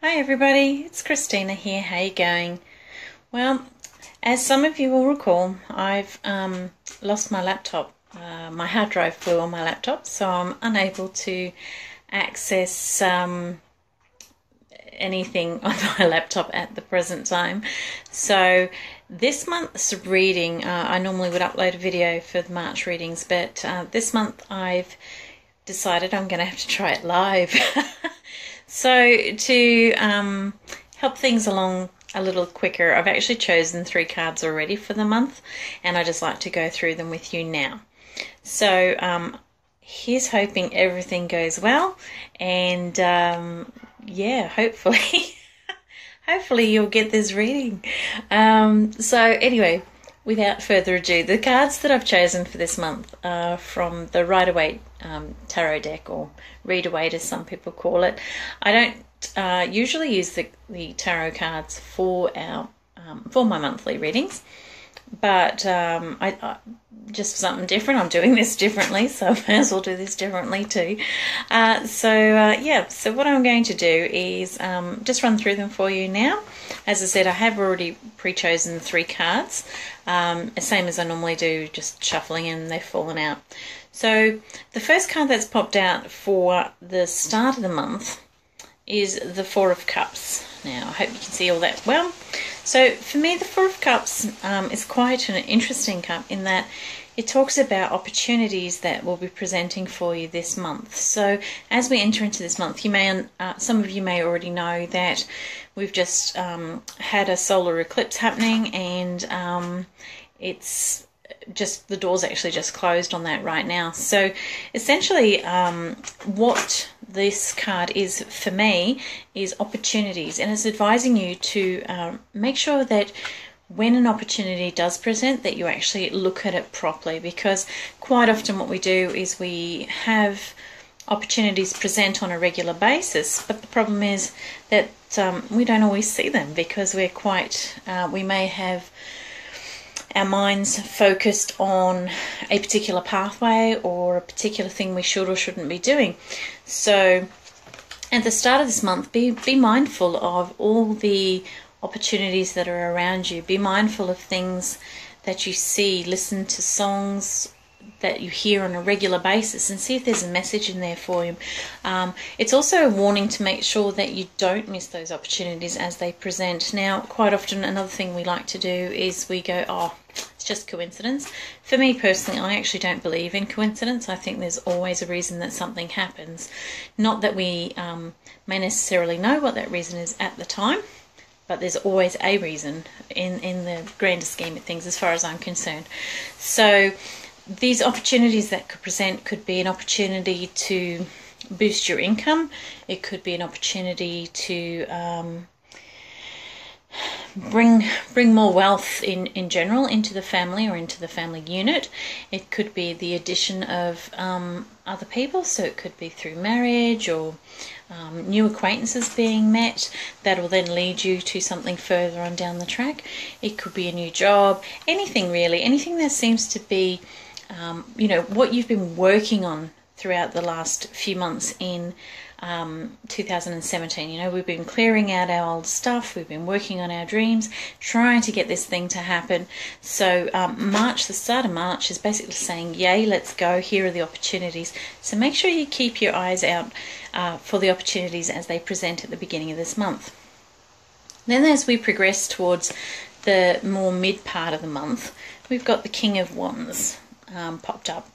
Hi everybody, it's Christina here. How you going? Well, as some of you will recall, I've lost my laptop. My hard drive flew on my laptop, so I'm unable to access anything on my laptop at the present time. So this month's reading, I normally would upload a video for the March readings, but this month I've decided I'm going to have to try it live. So to help things along a little quicker, I've actually chosen 3 cards already for the month, and I just like to go through them with you now. So here's hoping everything goes well, and yeah, hopefully hopefully you'll get this reading. So anyway, without further ado, the cards that I've chosen for this month are from the Rider-Waite tarot deck, or Reader-Waite as some people call it. I don't usually use the tarot cards for my monthly readings, but I just for something different, I'm doing this differently, so I may as well do this differently too. Yeah, so what I'm going to do is just run through them for you now. As I said, I have already pre-chosen 3 cards, same as I normally do, just shuffling, and they've fallen out. So the first card that's popped out for the start of the month is the 4 of Cups. Now, I hope you can see all that well. So for me, the 4 of Cups is quite an interesting cup in that it talks about opportunities that will be presenting for you this month. So as we enter into this month, some of you may already know that we've just had a solar eclipse happening, and it's just, the door's actually just closed on that right now. So essentially what this card is for me is opportunities, and it's advising you to make sure that when an opportunity does present, that you actually look at it properly, because quite often what we do is we have opportunities present on a regular basis, but the problem is that we don't always see them, because we're we may have our minds focused on a particular pathway or a particular thing we should or shouldn't be doing. So at the start of this month, be mindful of all the opportunities that are around you. Be mindful of things that you see. Listen to songs that you hear on a regular basis and see if there's a message in there for you. It's also a warning to make sure that you don't miss those opportunities as they present. Now, quite often another thing we like to do is we go, oh, it's just coincidence. For me personally, I actually don't believe in coincidence. I think there's always a reason that something happens. Not that we may necessarily know what that reason is at the time, but there's always a reason in the grander scheme of things, as far as I'm concerned. So these opportunities that could present could be an opportunity to boost your income. It could be an opportunity to bring more wealth in general into the family or into the family unit. It could be the addition of other people, so it could be through marriage or new acquaintances being met that will then lead you to something further on down the track. It could be a new job, anything really, anything that seems to be what you've been working on throughout the last few months in 2017. We've been clearing out our old stuff, we've been working on our dreams, trying to get this thing to happen. So March, the start of March, is basically saying, yay, let's go, here are the opportunities. So make sure you keep your eyes out for the opportunities as they present at the beginning of this month. Then as we progress towards the more mid part of the month, we've got the King of Wands popped up.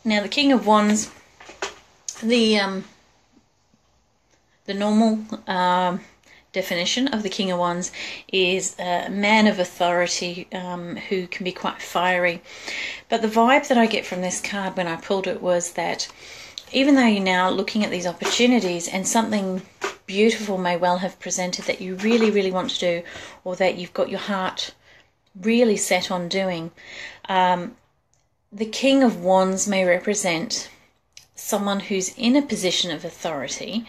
Now the King of Wands, the normal definition of the King of Wands is a man of authority who can be quite fiery. But the vibe that I get from this card when I pulled it was that even though you're now looking at these opportunities and something beautiful may well have presented that you really, really want to do, or that you've got your heart really set on doing, the King of Wands may represent someone who's in a position of authority,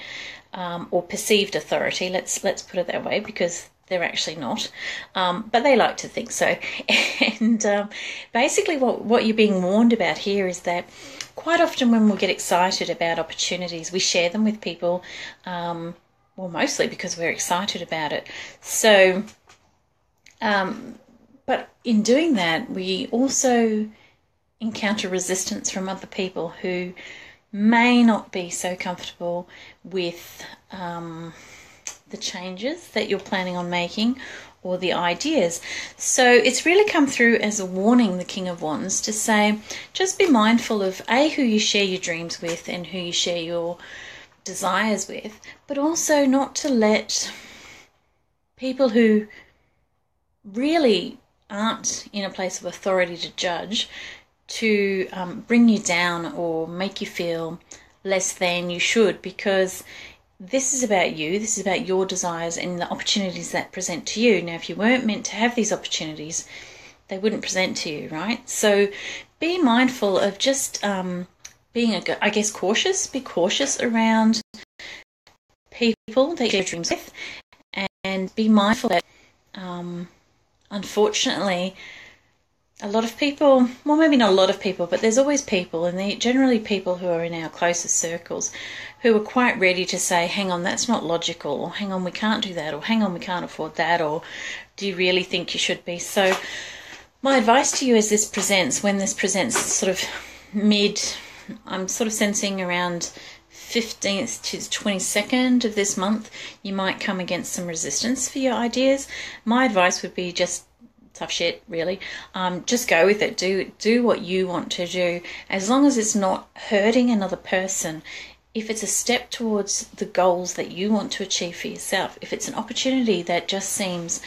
or perceived authority. Let's put it that way, because they're actually not, but they like to think so. And basically what you're being warned about here is that quite often when we get excited about opportunities, we share them with people well, mostly because we're excited about it. So, but in doing that, we also encounter resistance from other people who may not be so comfortable with the changes that you're planning on making or the ideas. So it's really come through as a warning, the King of Wands, to say just be mindful of who you share your dreams with and who you share your desires with, but also not to let people who really aren't in a place of authority to judge to bring you down or make you feel less than you should, because this is about you, this is about your desires and the opportunities that present to you. Now, if you weren't meant to have these opportunities, they wouldn't present to you, right? So be mindful of just being, I guess, cautious. Be cautious around people that you share dreams with, and be mindful that, unfortunately, a lot of people, well, maybe not a lot of people, but there's always people, and they're generally people who are in our closest circles, who are quite ready to say, hang on, that's not logical, or hang on, we can't do that, or hang on, we can't afford that, or do you really think you should be? So my advice to you as this presents, when this presents sort of I'm sort of sensing around 15th to 22nd of this month, you might come against some resistance for your ideas. My advice would be just tough shit, really. Just go with it. Do what you want to do, as long as it's not hurting another person. If it's a step towards the goals that you want to achieve for yourself, if it's an opportunity that just seems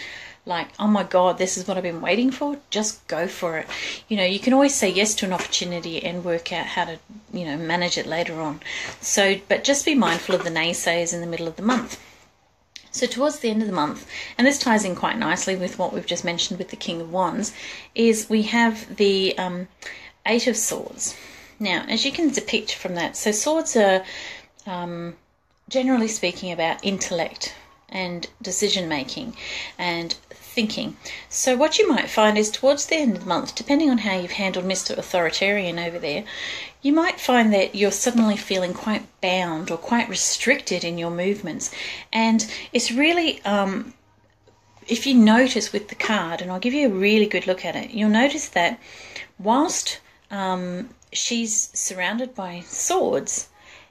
like, oh my God, this is what I've been waiting for, just go for it. You know, you can always say yes to an opportunity and work out how to, manage it later on. So, but just be mindful of the naysayers in the middle of the month. So towards the end of the month, and this ties in quite nicely with what we've just mentioned with the King of Wands, is we have the Eight of Swords. Now, as you can depict from that, so swords are generally speaking about intellect and decision making and thinking. So what you might find is towards the end of the month, depending on how you've handled Mr. Authoritarian over there, you might find that you're suddenly feeling quite bound or quite restricted in your movements. And it's really, if you notice with the card, and I'll give you a really good look at it, you'll notice that whilst she's surrounded by swords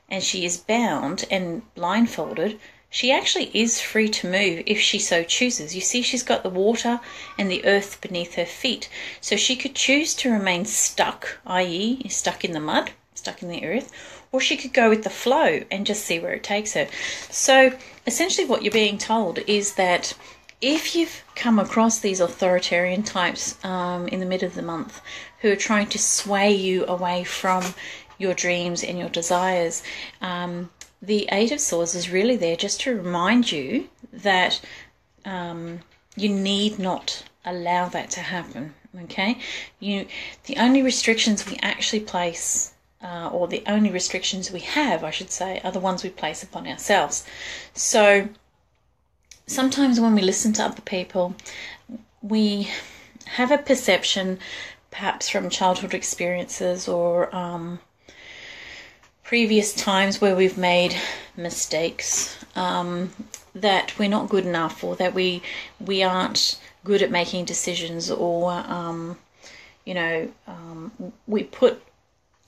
and she is bound and blindfolded, she actually is free to move if she so chooses. You see, she's got the water and the earth beneath her feet. So she could choose to remain stuck, i.e. stuck in the mud, stuck in the earth, or she could go with the flow and just see where it takes her. So essentially what you're being told is that if you've come across these authoritarian types in the middle of the month who are trying to sway you away from your dreams and your desires, the Eight of Swords is really there just to remind you that you need not allow that to happen, okay? The only restrictions we actually place, or the only restrictions we have, I should say, are the ones we place upon ourselves. So sometimes when we listen to other people, we have a perception, perhaps from childhood experiences or previous times where we've made mistakes, that we're not good enough, or that we aren't good at making decisions, or we put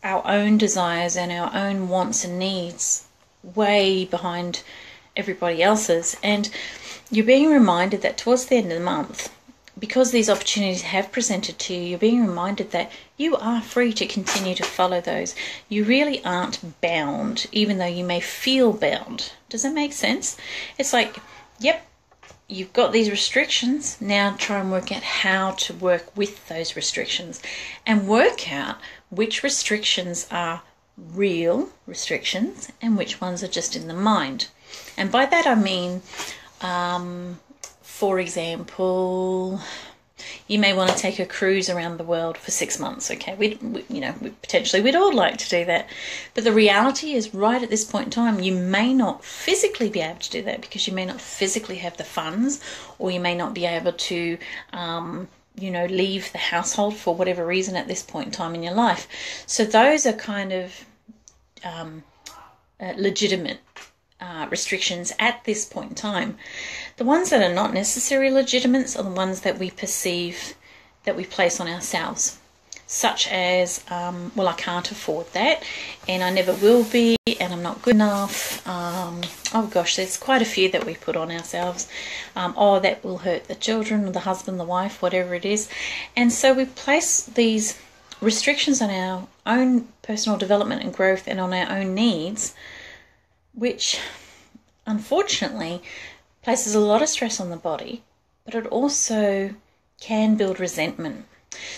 our own desires and our own wants and needs way behind everybody else's. And you're being reminded that towards the end of the month, because these opportunities have presented to you, you're being reminded that you are free to continue to follow those. You really aren't bound, even though you may feel bound. Does that make sense? It's like, yep, you've got these restrictions. Now try and work out how to work with those restrictions and work out which restrictions are real restrictions and which ones are just in the mind. And by that I mean, for example, you may want to take a cruise around the world for 6 months. Okay, we'd all like to do that, but the reality is, right at this point in time, you may not physically be able to do that because you may not physically have the funds, or you may not be able to, leave the household for whatever reason at this point in time in your life. So those are kind of legitimate restrictions at this point in time. The ones that are not necessarily legitimate are the ones that we perceive that we place on ourselves, such as, well, I can't afford that, and I never will be, and I'm not good enough. Oh gosh, there's quite a few that we put on ourselves. Oh, that will hurt the children, the husband, the wife, whatever it is. And so we place these restrictions on our own personal development and growth and on our own needs, which unfortunately places a lot of stress on the body, but it also can build resentment.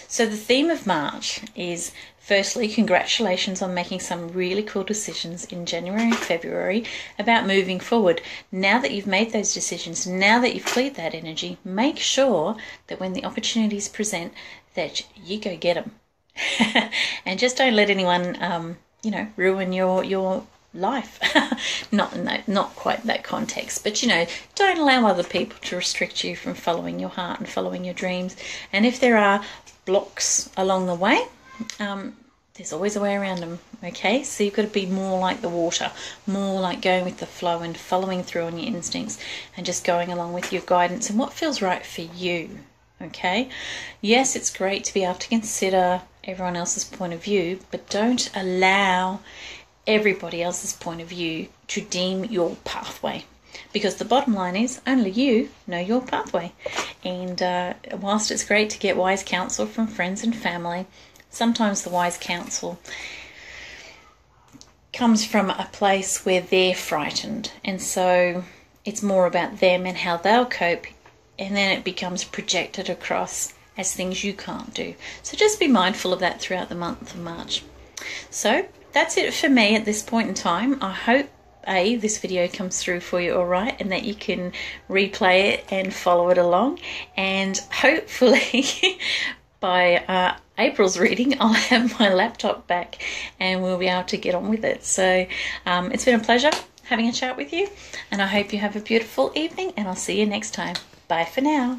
So the theme of March is, firstly, congratulations on making some really cool decisions in January and February about moving forward. Now that you've made those decisions, now that you've cleared that energy, make sure that when the opportunities present that you go get them. And just don't let anyone, ruin your life. not quite that context, but don't allow other people to restrict you from following your heart and following your dreams. And if there are blocks along the way, there's always a way around them. Okay, so you've got to be more like the water, more like going with the flow and following through on your instincts and just going along with your guidance and what feels right for you. Okay, yes, it's great to be able to consider everyone else's point of view, but don't allow everybody else's point of view to deem your pathway, because the bottom line is only you know your pathway. And whilst it's great to get wise counsel from friends and family, sometimes the wise counsel comes from a place where they're frightened, and so it's more about them and how they'll cope, and then it becomes projected across as things you can't do. So just be mindful of that throughout the month of March. So that's it for me at this point in time. I hope this video comes through for you all right, and that you can replay it and follow it along, and hopefully by April's reading I'll have my laptop back and we'll be able to get on with it. So it's been a pleasure having a chat with you, and I hope you have a beautiful evening, and I'll see you next time. Bye for now.